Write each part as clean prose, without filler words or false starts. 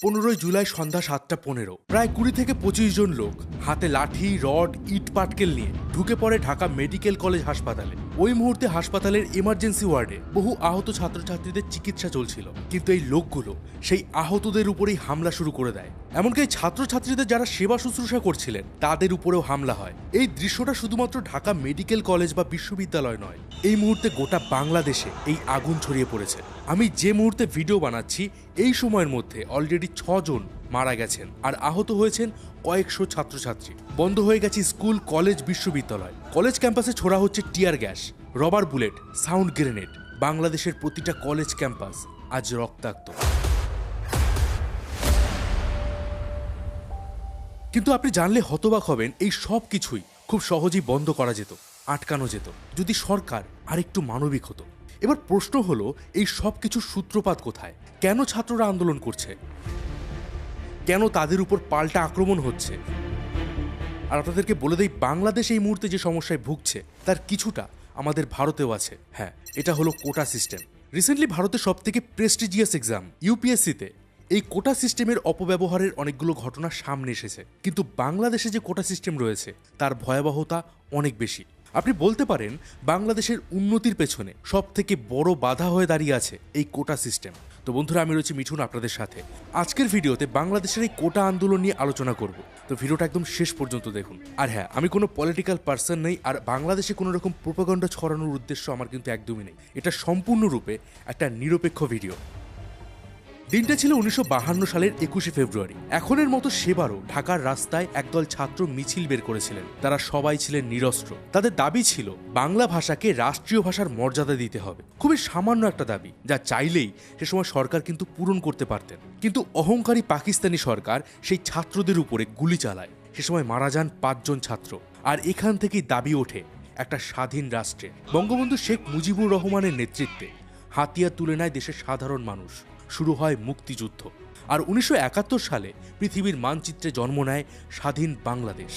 15 জুলাই সন্ধ্যা 7:15 প্রায় 20 থেকে 25 জন লোক হাতে লাঠি, রড, ইট পাটকেল নিয়ে ঢুকে পড়ে ঢাকা মেডিকেল কলেজ হাসপাতালে। ওই মুহূর্তে হাসপাতালের ইমার্জেন্সি ওয়ার্ডে বহু আহত ছাত্রছাত্রীদের চিকিৎসা চলছিল, কিন্তু এই লোকগুলো সেই আহতদের উপরেই হামলা শুরু করে দেয়। এমনকি এই ছাত্রছাত্রীদের যারা সেবা শুশ্রূষা করছিলেন তাদের উপরেও হামলা হয়। এই দৃশ্যটা শুধুমাত্র ঢাকা মেডিকেল কলেজ বা বিশ্ববিদ্যালয় নয়, এই মুহূর্তে গোটা বাংলাদেশে এই আগুন ছড়িয়ে পড়েছে। আমি যে মুহূর্তে ভিডিও বানাচ্ছি এই সময়ের মধ্যে অলরেডি 6 জন মারা গেছেন আর আহত হয়েছেন কয়েকশো ছাত্রছাত্রী। বন্ধ হয়ে গেছে স্কুল, কলেজ, বিশ্ববিদ্যালয়। কলেজ ক্যাম্পাসে ছোড়া হচ্ছে tear gas, rubber bullet, sound grenade. বাংলাদেশের প্রতিটা কলেজ ক্যাম্পাস আজ রক্তাক্ত। কিন্তু আপনি জানলে হতবাক হবেন, এই সব কিছুই খুব সহজেই বন্ধ করা যেত, আটকানো যেত, যদি সরকার আরেকটু মানবিক হতো। এবার প্রশ্ন হলো, এই সব কিছুর সূত্রপাত কোথায়? কেন ছাত্ররা আন্দোলন করছে? কেন তাদের উপর পাল্টা আক্রমণ হচ্ছে? আর আপনাদেরকে বলে দেই, বাংলাদেশ এই মুহূর্তে যে সমস্যায় ভুগছে তার কিছুটা আমাদের ভারতেও আছে। হ্যাঁ, এটা হলো কোটা সিস্টেম। রিসেন্টলি ভারতের সব থেকে প্রেস্টিজিয়াস এক্সাম ইউপিএসসিতে এই কোটা সিস্টেমের অপব্যবহারের অনেকগুলো ঘটনা সামনে এসেছে। কিন্তু বাংলাদেশে যে কোটা সিস্টেম রয়েছে তার ভয়াবহতা অনেক বেশি। আপনি বলতে পারেন বাংলাদেশের উন্নতির পেছনে সব থেকে বড় বাধা হয়ে দাঁড়িয়ে আছে এই কোটা সিস্টেম। তো বন্ধুরা, আমি রয়েছি মিঠুন আপনাদের সাথে। আজকের ভিডিওতে বাংলাদেশের এই কোটা আন্দোলন নিয়ে আলোচনা করব, তো ভিডিওটা একদম শেষ পর্যন্ত দেখুন। আর হ্যাঁ, আমি কোনো পলিটিক্যাল পার্সন নেই, আর বাংলাদেশে কোনো রকম প্রোপাগান্ডা ছড়ানোর উদ্দেশ্য আমার কিন্তু একদমই নেই। এটা সম্পূর্ণরূপে একটা নিরপেক্ষ ভিডিও। দিনটা ছিল 1952 সালের 21শে ফেব্রুয়ারি। এখনের মতো সেবারও ঢাকার রাস্তায় একদল ছাত্র মিছিল বের করেছিলেন। তারা সবাই ছিলেন নিরস্ত্র। তাদের দাবি ছিল বাংলা ভাষাকে রাষ্ট্রীয় ভাষার মর্যাদা দিতে হবে। খুবই সামান্য একটা দাবি, যা চাইলেই সে সময় সরকার কিন্তু পূরণ করতে পারতেন। কিন্তু অহংকারী পাকিস্তানি সরকার সেই ছাত্রদের উপরে গুলি চালায়। সে সময় মারা যান 5 জন ছাত্র। আর এখান থেকেই দাবি ওঠে একটা স্বাধীন রাষ্ট্রে। বঙ্গবন্ধু শেখ মুজিবুর রহমানের নেতৃত্বে হাতিয়ার তুলে নেয় দেশের সাধারণ মানুষ। শুরু হয় মুক্তিযুদ্ধ। আর 1971 সালে পৃথিবীর মানচিত্রে জন্ম নেয় স্বাধীন বাংলাদেশ।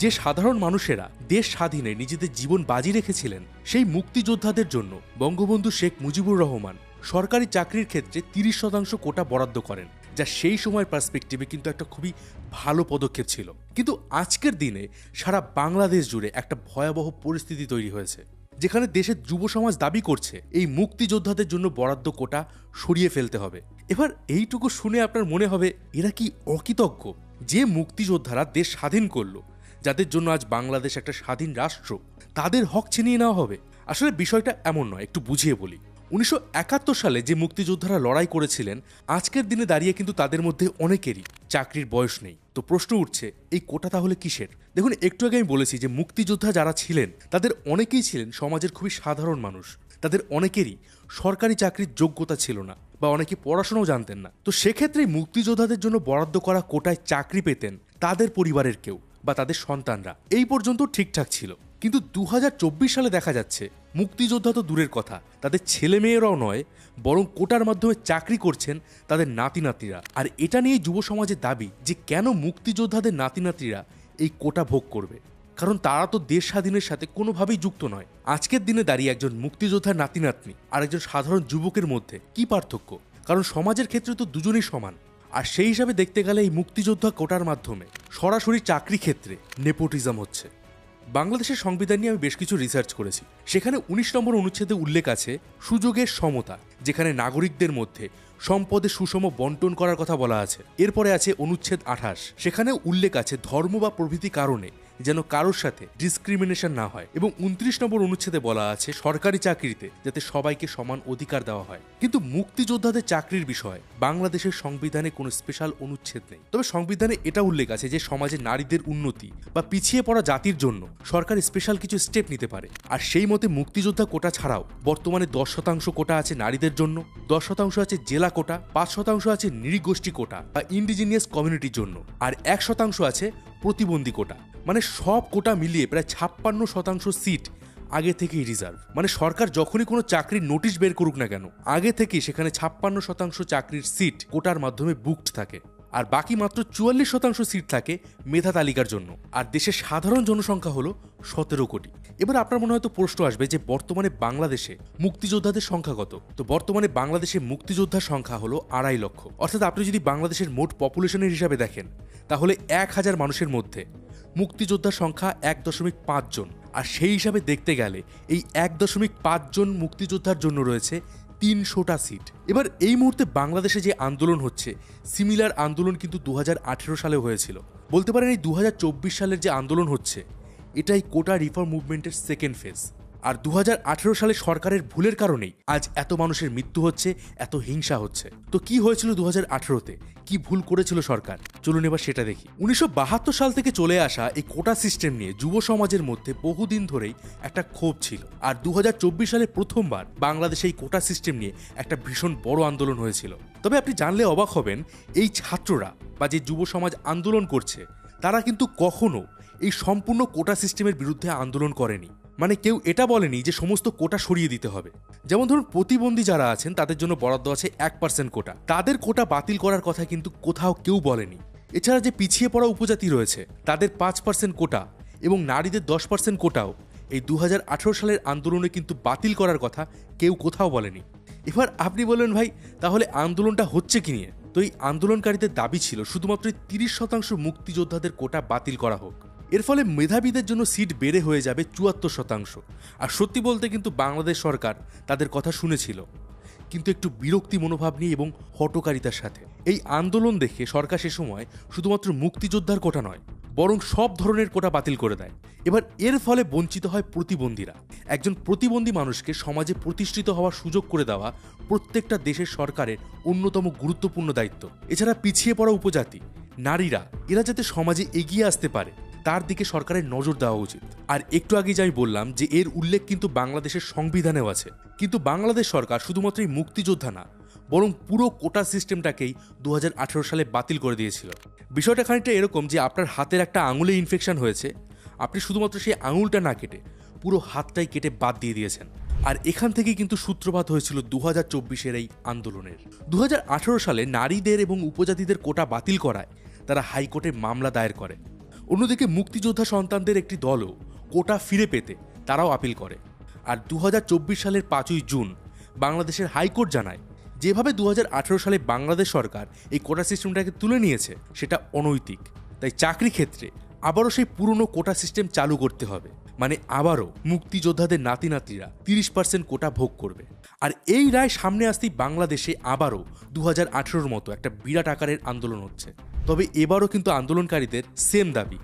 যে সাধারণ মানুষেরা দেশ স্বাধীনে নিজেদের জীবন বাজি রেখেছিলেন, সেই মুক্তিযোদ্ধাদের জন্য বঙ্গবন্ধু শেখ মুজিবুর রহমান সরকারি চাকরির ক্ষেত্রে 30% কোটা বরাদ্দ করেন, যা সেই সময়ের পার্সপেক্টিভে কিন্তু একটা খুবই ভালো পদক্ষেপ ছিল। কিন্তু আজকের দিনে সারা বাংলাদেশ জুড়ে একটা ভয়াবহ পরিস্থিতি তৈরি হয়েছে, যেখানে দেশের যুব সমাজ দাবি করছে এই মুক্তিযোদ্ধাদের জন্য বরাদ্দ কোটা সরিয়ে ফেলতে হবে। এবার এইটুকু শুনে আপনার মনে হবে, এরা কি অকৃতজ্ঞ? যে মুক্তিযোদ্ধারা দেশ স্বাধীন করলো, যাদের জন্য আজ বাংলাদেশ একটা স্বাধীন রাষ্ট্র, তাদের হক ছিনিয়ে নেওয়া হবে? আসলে বিষয়টা এমন নয়, একটু বুঝিয়ে বলি। 1971 সালে যে মুক্তিযোদ্ধারা লড়াই করেছিলেন, আজকের দিনে দাঁড়িয়ে কিন্তু তাদের মধ্যে অনেকেরই চাকরির বয়স নেই। তো প্রশ্ন উঠছে, এই কোটা তাহলে কিসের? দেখুন, একটু আগে আমি বলেছি যে মুক্তিযোদ্ধা যারা ছিলেন তাদের অনেকেই ছিলেন সমাজের খুবই সাধারণ মানুষ। তাদের অনেকেরই সরকারি চাকরির যোগ্যতা ছিল না, বা অনেকে পড়াশোনাও জানতেন না। তো সেক্ষেত্রে মুক্তিযোদ্ধাদের জন্য বরাদ্দ করা কোটায় চাকরি পেতেন তাদের পরিবারের কেউ বা তাদের সন্তানরা। এই পর্যন্ত ঠিকঠাক ছিল। কিন্তু 2024 সালে দেখা যাচ্ছে মুক্তিযোদ্ধা তো দূরের কথা, তাদের ছেলে মেয়েরাও নয়, বরং কোটার মাধ্যমে চাকরি করছেন তাদের নাতি নাতিরা। আর এটা নিয়ে যুব সমাজের দাবি যে কেন মুক্তিযোদ্ধাদের নাতি নাতিরা এই কোটা ভোগ করবে, কারণ তারা তো দেশ স্বাধীনের সাথে কোনোভাবেই যুক্ত নয়। আজকের দিনে দাঁড়িয়ে একজন মুক্তিযোদ্ধার নাতি নাতনি আর একজন সাধারণ যুবকের মধ্যে কি পার্থক্য? কারণ সমাজের ক্ষেত্রে তো দুজনেই সমান। আর সেই হিসাবে দেখতে গেলে এই মুক্তিযোদ্ধা কোটার মাধ্যমে সরাসরি চাকরি ক্ষেত্রে নেপোটিজম হচ্ছে। বাংলাদেশের সংবিধান নিয়ে আমি বেশ কিছু রিসার্চ করেছি। সেখানে 19 নম্বর অনুচ্ছেদে উল্লেখ আছে সুযোগের সমতা, যেখানে নাগরিকদের মধ্যে সম্পদের সুষম বন্টন করার কথা বলা আছে। এরপরে আছে অনুচ্ছেদ 28, সেখানে উল্লেখ আছে ধর্ম বা প্রভৃতি কারণে যেন কারোর সাথে ডিসক্রিমিনেশন না হয়। এবং 29 নম্বর অনুচ্ছেদে বলা আছে সরকারি চাকরিতে যাতে সবাইকে সমান অধিকার দেওয়া হয়। কিন্তু মুক্তিযোদ্ধাদের চাকরির বিষয়ে বাংলাদেশের সংবিধানে কোনো স্পেশাল অনুচ্ছেদ নেই। তবে সংবিধানে এটা উল্লেখ আছে যে সমাজে নারীদের উন্নতি বা পিছিয়ে পড়া জাতির জন্য সরকার স্পেশাল কিছু স্টেপ নিতে পারে। আর সেই মতে মুক্তিযোদ্ধা কোটা ছাড়াও বর্তমানে 10% কোটা আছে নারীদের জন্য, 10% আছে জেলা কোটা, 5% আছে নৃগোষ্ঠী কোটা বা ইন্ডিজিনিয়াস কমিউনিটির জন্য, আর 1% আছে প্রতিবন্ধী কোটা। মানে সব কোটা মিলিয়ে প্রায় 56% সিট আগে থেকেই রিজার্ভ। মানে সরকার যখনই কোনো চাকরির নোটিশ বের করুক না কেন, আগে থেকেই সেখানে 56% চাকরির সিট কোটার মাধ্যমে বুকড থাকে। আর বাকি মাত্র 44% সিট থাকে মেধা তালিকার জন্য। আর দেশের সাধারণ জনসংখ্যা হলো 17 কোটি। এবার আপনার মনে হয়তো প্রশ্ন আসবে যে বর্তমানে বাংলাদেশে মুক্তিযোদ্ধাদের সংখ্যা কত? তো বর্তমানে বাংলাদেশে মুক্তিযোদ্ধার সংখ্যা হলো 2.5 লক্ষ। অর্থাৎ আপনি যদি বাংলাদেশের মোট পপুলেশনের হিসাবে দেখেন তাহলে 1000 মানুষের মধ্যে মুক্তিযোদ্ধার সংখ্যা 1.5 জন। আর সেই হিসাবে দেখতে গেলে এই 1.5 জন মুক্তিযোদ্ধার জন্য রয়েছে 300টা সিট। এবার এই মুহূর্তে বাংলাদেশে যে আন্দোলন হচ্ছে সিমিলার আন্দোলন কিন্তু 2018 সালে হয়েছিল। বলতে পারেন এই 2024 সালের যে আন্দোলন হচ্ছে এটাই কোটা রিফর্ম মুভমেন্টের সেকেন্ড ফেজ। আর 2018 সালে সরকারের ভুলের কারণেই আজ এত মানুষের মৃত্যু হচ্ছে, এত হিংসা হচ্ছে। তো কি হয়েছিল 2018-তে? কি ভুল করেছিল সরকার? চলুন এবার সেটা দেখি। 1972 সাল থেকে চলে আসা এই কোটা সিস্টেম নিয়ে যুব সমাজের মধ্যে বহুদিন ধরেই একটা ক্ষোভ ছিল। আর 2024 সালে প্রথমবার বাংলাদেশে এই কোটা সিস্টেম নিয়ে একটা ভীষণ বড় আন্দোলন হয়েছিল। তবে আপনি জানলে অবাক হবেন, এই ছাত্ররা বা যে যুব সমাজ আন্দোলন করছে তারা কিন্তু কখনো এই সম্পূর্ণ কোটা সিস্টেমের বিরুদ্ধে আন্দোলন করেনি। মানে কেউ এটা বলেনি যে সমস্ত কোটা সরিয়ে দিতে হবে। যেমন ধরুন প্রতিবন্ধী যারা আছেন তাদের জন্য বরাদ্দ আছে 1% কোটা, তাদের কোটা বাতিল করার কথা কিন্তু কোথাও কেউ বলেনি। এছাড়া যে পিছিয়ে পড়া উপজাতি রয়েছে তাদের 5% কোটা এবং নারীদের 10% কোটাও এই 2018 সালের আন্দোলনে কিন্তু বাতিল করার কথা কেউ কোথাও বলেনি। এবার আপনি বললেন ভাই তাহলে আন্দোলনটা হচ্ছে কি নিয়ে? তো এই আন্দোলনকারীদের দাবি ছিল শুধুমাত্র 30% মুক্তিযোদ্ধাদের কোটা বাতিল করা হোক। এর ফলে মেধাবীদের জন্য সিট বেড়ে হয়ে যাবে 74%। আর সত্যি বলতে কিন্তু বাংলাদেশ সরকার তাদের কথা শুনেছিল, কিন্তু একটু বিরক্তি মনোভাব নিয়ে এবং হটকারিতার সাথে। এই আন্দোলন দেখে সরকার সে সময় শুধুমাত্র মুক্তিযোদ্ধার কোটা নয় বরং সব ধরনের কোটা বাতিল করে দেয়। এবার এর ফলে বঞ্চিত হয় প্রতিবন্ধীরা। একজন প্রতিবন্ধী মানুষকে সমাজে প্রতিষ্ঠিত হওয়ার সুযোগ করে দেওয়া প্রত্যেকটা দেশের সরকারের অন্যতম গুরুত্বপূর্ণ দায়িত্ব। এছাড়া পিছিয়ে পড়া উপজাতি, নারীরা এরা যাতে সমাজে এগিয়ে আসতে পারে তার দিকে সরকারের নজর দেওয়া উচিত। আর একটু আগে যাই বললাম যে এর উল্লেখ কিন্তু বাংলাদেশের সংবিধানেও আছে। কিন্তু বাংলাদেশ সরকার শুধুমাত্র এই মুক্তিযোদ্ধা না বরং পুরো কোটা সিস্টেমটাকেই 2018 সালে বাতিল করে দিয়েছিল। বিষয়টা খানিকটা এরকম যে আপনার হাতের একটা আঙুলে ইনফেকশন হয়েছে, আপনি শুধুমাত্র সেই আঙুলটা না কেটে পুরো হাতটাই কেটে বাদ দিয়ে দিয়েছেন। আর এখান থেকেই কিন্তু সূত্রপাত হয়েছিল 2024-এর এই আন্দোলনের। 2018 সালে নারীদের এবং উপজাতিদের কোটা বাতিল করায় তারা হাইকোর্টে মামলা দায়ের করে। অন্যদিকে মুক্তিযোদ্ধা সন্তানদের একটি দলও কোটা ফিরে পেতে তারাও আপিল করে। আর 2024 সালের 5ই জুন বাংলাদেশের হাইকোর্ট জানায় যেভাবে 2018 সালে বাংলাদেশ সরকার এই কোটা সিস্টেমটাকে তুলে নিয়েছে সেটা অনৈতিক। তাই চাকরি ক্ষেত্রে আবারও সেই পুরনো কোটা সিস্টেম চালু করতে হবে। মানে আবারও মুক্তিযোদ্ধাদের নাতি নাতিরা 30% কোটা ভোগ করবে। আর এই রায় সামনে আসতেই বাংলাদেশে আবারও 2018-র মতো একটা বিরাট আকারের আন্দোলন হচ্ছে। তবে এবারও কিন্তু আন্দোলনকারীদের সেম দাবি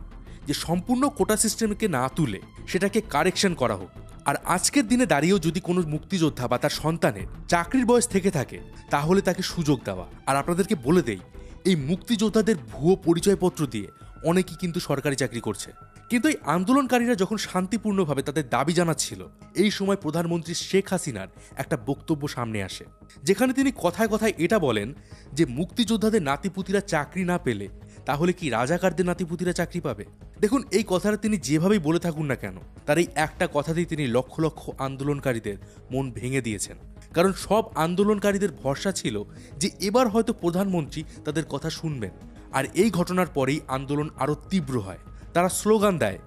যে সম্পূর্ণ কোটা সিস্টেমকে না তুলে সেটাকে কারেকশন করা হোক। আর আজকের দিনে দাঁড়িয়েও যদি কোনো মুক্তিযোদ্ধা বা তার সন্তানের চাকরির বয়স থেকে থাকে তাহলে তাকে সুযোগ দেওয়া। আর আপনাদেরকে বলে দেই, এই মুক্তিযোদ্ধাদের ভুয়ো পরিচয়পত্র দিয়ে অনেকেই কিন্তু সরকারি চাকরি করছে। কিন্তু এই আন্দোলনকারীরা যখন শান্তিপূর্ণভাবে তাদের দাবি জানাচ্ছিল এই সময় প্রধানমন্ত্রী শেখ হাসিনার একটা বক্তব্য সামনে আসে, যেখানে তিনি কথায় কথায় এটা বলেন যে মুক্তিযোদ্ধাদের নাতিপুতিরা চাকরি না পেলে তাহলে কি রাজাকারদের নাতিপুতিরা চাকরি পাবে? দেখুন, এই কথাটা তিনি যেভাবেই বলে থাকুন না কেন তার এই একটা কথাতেই তিনি লক্ষ লক্ষ আন্দোলনকারীদের মন ভেঙে দিয়েছেন। কারণ সব আন্দোলনকারীদের ভরসা ছিল যে এবার হয়তো প্রধানমন্ত্রী তাদের কথা শুনবেন। আর এই ঘটনার পরেই আন্দোলন আরও তীব্র হয়। তারা স্লোগান দেয়,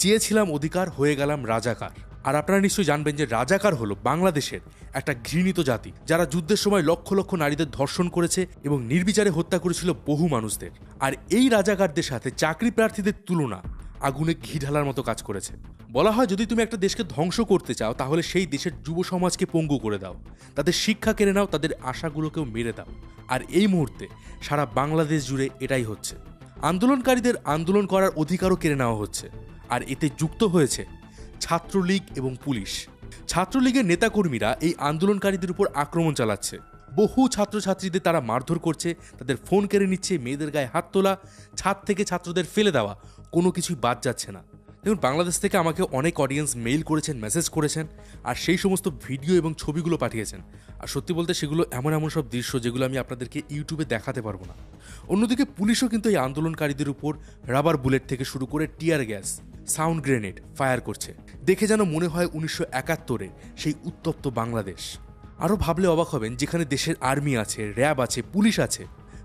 চেয়েছিলাম অধিকার, হয়ে গেলাম রাজাকার। আর আপনারা নিশ্চয়ই জানবেন যে রাজাকার হলো বাংলাদেশের একটা ঘৃণিত জাতি, যারা যুদ্ধের সময় লক্ষ লক্ষ নারীদের ধর্ষণ করেছে এবং নির্বিচারে হত্যা করেছিল বহু মানুষদের। আর এই রাজাকারদের সাথে চাকরি প্রার্থীদের তুলনা আগুনে ঘি ঢালার মতো কাজ করেছে। বলা হয় যদি তুমি একটা দেশকে ধ্বংস করতে চাও তাহলে সেই দেশের যুব সমাজকে পঙ্গু করে দাও, তাদের শিক্ষা কেড়ে নাও, তাদের আশাগুলোকেও মেরে দাও। আর এই মুহূর্তে সারা বাংলাদেশ জুড়ে এটাই হচ্ছে। আন্দোলনকারীদের আন্দোলন করার অধিকারও কেড়ে নেওয়া হচ্ছে। আর এতে যুক্ত হয়েছে ছাত্রলীগ এবং পুলিশ। ছাত্রলীগের নেতাকর্মীরা এই আন্দোলনকারীদের উপর আক্রমণ চালাচ্ছে। বহু ছাত্রছাত্রীদের তারা মারধর করছে, তাদের ফোন কেড়ে নিচ্ছে, মেয়েদের গায়ে হাত তোলা, ছাদ থেকে ছাত্রদের ফেলে দেওয়া, কোনো কিছুই বাদ যাচ্ছে না। দেখুন, বাংলাদেশ থেকে আমাকে অনেক অডিয়েন্স মেইল করেছেন, মেসেজ করেছেন, আর সেই সমস্ত ভিডিও এবং ছবিগুলো পাঠিয়েছেন। আর সত্যি বলতে সেগুলো এমন এমন সব দৃশ্য যেগুলো আমি আপনাদেরকে ইউটিউবে দেখাতে পারবো না। অন্যদিকে পুলিশও কিন্তু এই আন্দোলনকারীদের উপর রাবার বুলেট থেকে শুরু করে tear gas, sound grenade fire করছে। দেখে যেন মনে হয় 1971-এর সেই উত্তপ্ত বাংলাদেশ। আরও ভাবলে অবাক হবেন, যেখানে দেশের আর্মি আছে, র্যাব আছে, পুলিশ আছে,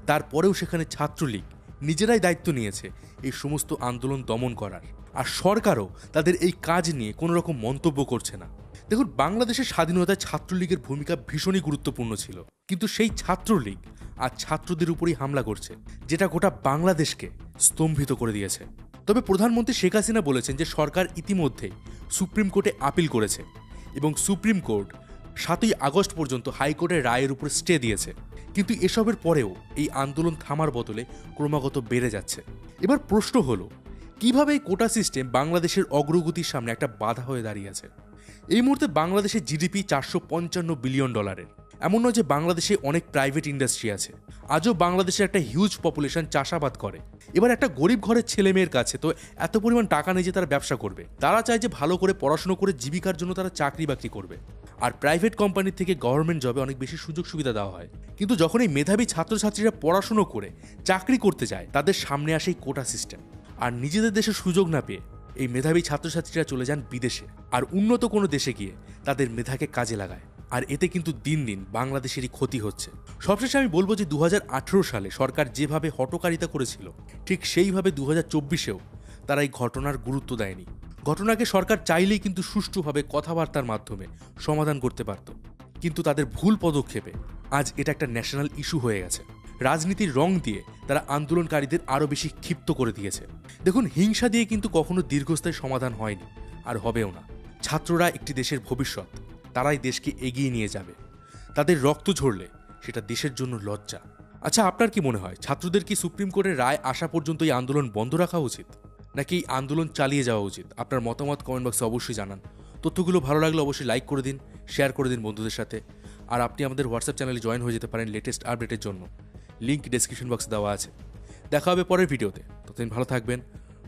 তারপরেও সেখানে ছাত্রলীগ নিজেরাই দায়িত্ব নিয়েছে এই সমস্ত আন্দোলন দমন করার, আর সরকারও তাদের এই কাজ নিয়ে কোনো রকম মন্তব্য করছে না। দেখুন, বাংলাদেশের স্বাধীনতায় ছাত্রলীগের ভূমিকা ভীষণই গুরুত্বপূর্ণ ছিল, কিন্তু সেই ছাত্রলীগ আজ ছাত্রদের উপরই হামলা করছে, যেটা গোটা বাংলাদেশকে স্তম্ভিত করে দিয়েছে। তবে প্রধানমন্ত্রী শেখ হাসিনা বলেছেন যে সরকার ইতিমধ্যেই সুপ্রিম কোর্টে আপিল করেছে এবং সুপ্রিম কোর্ট 7ই আগস্ট পর্যন্ত হাইকোর্টের রায়ের উপর স্টে দিয়েছে। কিন্তু এসবের পরেও এই আন্দোলন থামার বদলে ক্রমাগত বেড়ে যাচ্ছে। এবার প্রশ্ন হলো, কিভাবে এই কোটা সিস্টেম বাংলাদেশের অগ্রগতির সামনে একটা বাধা হয়ে দাঁড়িয়েছে? এই মুহূর্তে বাংলাদেশের জিডিপি $455 বিলিয়ন। এমন নয় যে বাংলাদেশে অনেক প্রাইভেট ইন্ডাস্ট্রি আছে। আজও বাংলাদেশের একটা হিউজ পপুলেশন চাষাবাদ করে। এবার একটা গরিব ঘরের ছেলে মেয়ের কাছে তো এত পরিমাণ টাকা নেই যে তারা ব্যবসা করবে। তারা চায় যে ভালো করে পড়াশোনা করে জীবিকার জন্য তারা চাকরি বাকরি করবে। আর প্রাইভেট কোম্পানি থেকে গভর্নমেন্ট জবে অনেক বেশি সুযোগ সুবিধা দেওয়া হয়। কিন্তু যখন এই মেধাবী ছাত্রছাত্রীরা পড়াশুনো করে চাকরি করতে যায়, তাদের সামনে আসে এই কোটা সিস্টেম। আর নিজেদের দেশে সুযোগ না পেয়ে এই মেধাবী ছাত্রছাত্রীরা চলে যান বিদেশে, আর উন্নত কোনো দেশে গিয়ে তাদের মেধাকে কাজে লাগায়। আর এতে কিন্তু দিন দিন বাংলাদেশেরই ক্ষতি হচ্ছে। সবশেষে আমি বলবো যে 2018 সালে সরকার যেভাবে হঠকারিতা করেছিল, ঠিক সেইভাবে 2024-এও তারা এই ঘটনার গুরুত্ব দেয়নি। ঘটনাকে সরকার চাইলেই কিন্তু সুষ্ঠুভাবে কথাবার্তার মাধ্যমে সমাধান করতে পারত, কিন্তু তাদের ভুল পদক্ষেপে আজ এটা একটা ন্যাশনাল ইস্যু হয়ে গেছে। রাজনীতির রং দিয়ে তারা আন্দোলনকারীদের আরও বেশি ক্ষিপ্ত করে দিয়েছে। দেখুন, হিংসা দিয়ে কিন্তু কখনো দীর্ঘস্থায়ী সমাধান হয়নি, আর হবেও না। ছাত্ররা একটি দেশের ভবিষ্যৎ, তারাই দেশকে এগিয়ে নিয়ে যাবে। তাদের রক্ত ঝরলে সেটা দেশের জন্য লজ্জা। আচ্ছা, আপনার কি মনে হয়, ছাত্রদের কি সুপ্রিম কোর্টের রায় আসা পর্যন্ত এই আন্দোলন বন্ধ রাখা উচিত, নাকি এই আন্দোলন চালিয়ে যাওয়া উচিত? আপনার মতামত কমেন্ট বক্সে অবশ্যই জানান। তথ্যগুলো ভালো লাগলে অবশ্যই লাইক করে দিন, শেয়ার করে দিন বন্ধুদের সাথে। আর আপনি আমাদের হোয়াটসঅ্যাপ চ্যানেলে জয়েন হয়ে যেতে পারেন লেটেস্ট আপডেটের জন্য। লিঙ্ক ডেসক্রিপশন বক্সে দেওয়া আছে। দেখা হবে পরের ভিডিওতে। ততদিন ভালো থাকবেন,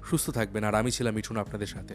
সুস্থ থাকবেন। আর আমি ছিলাম মিঠুন আপনাদের সাথে।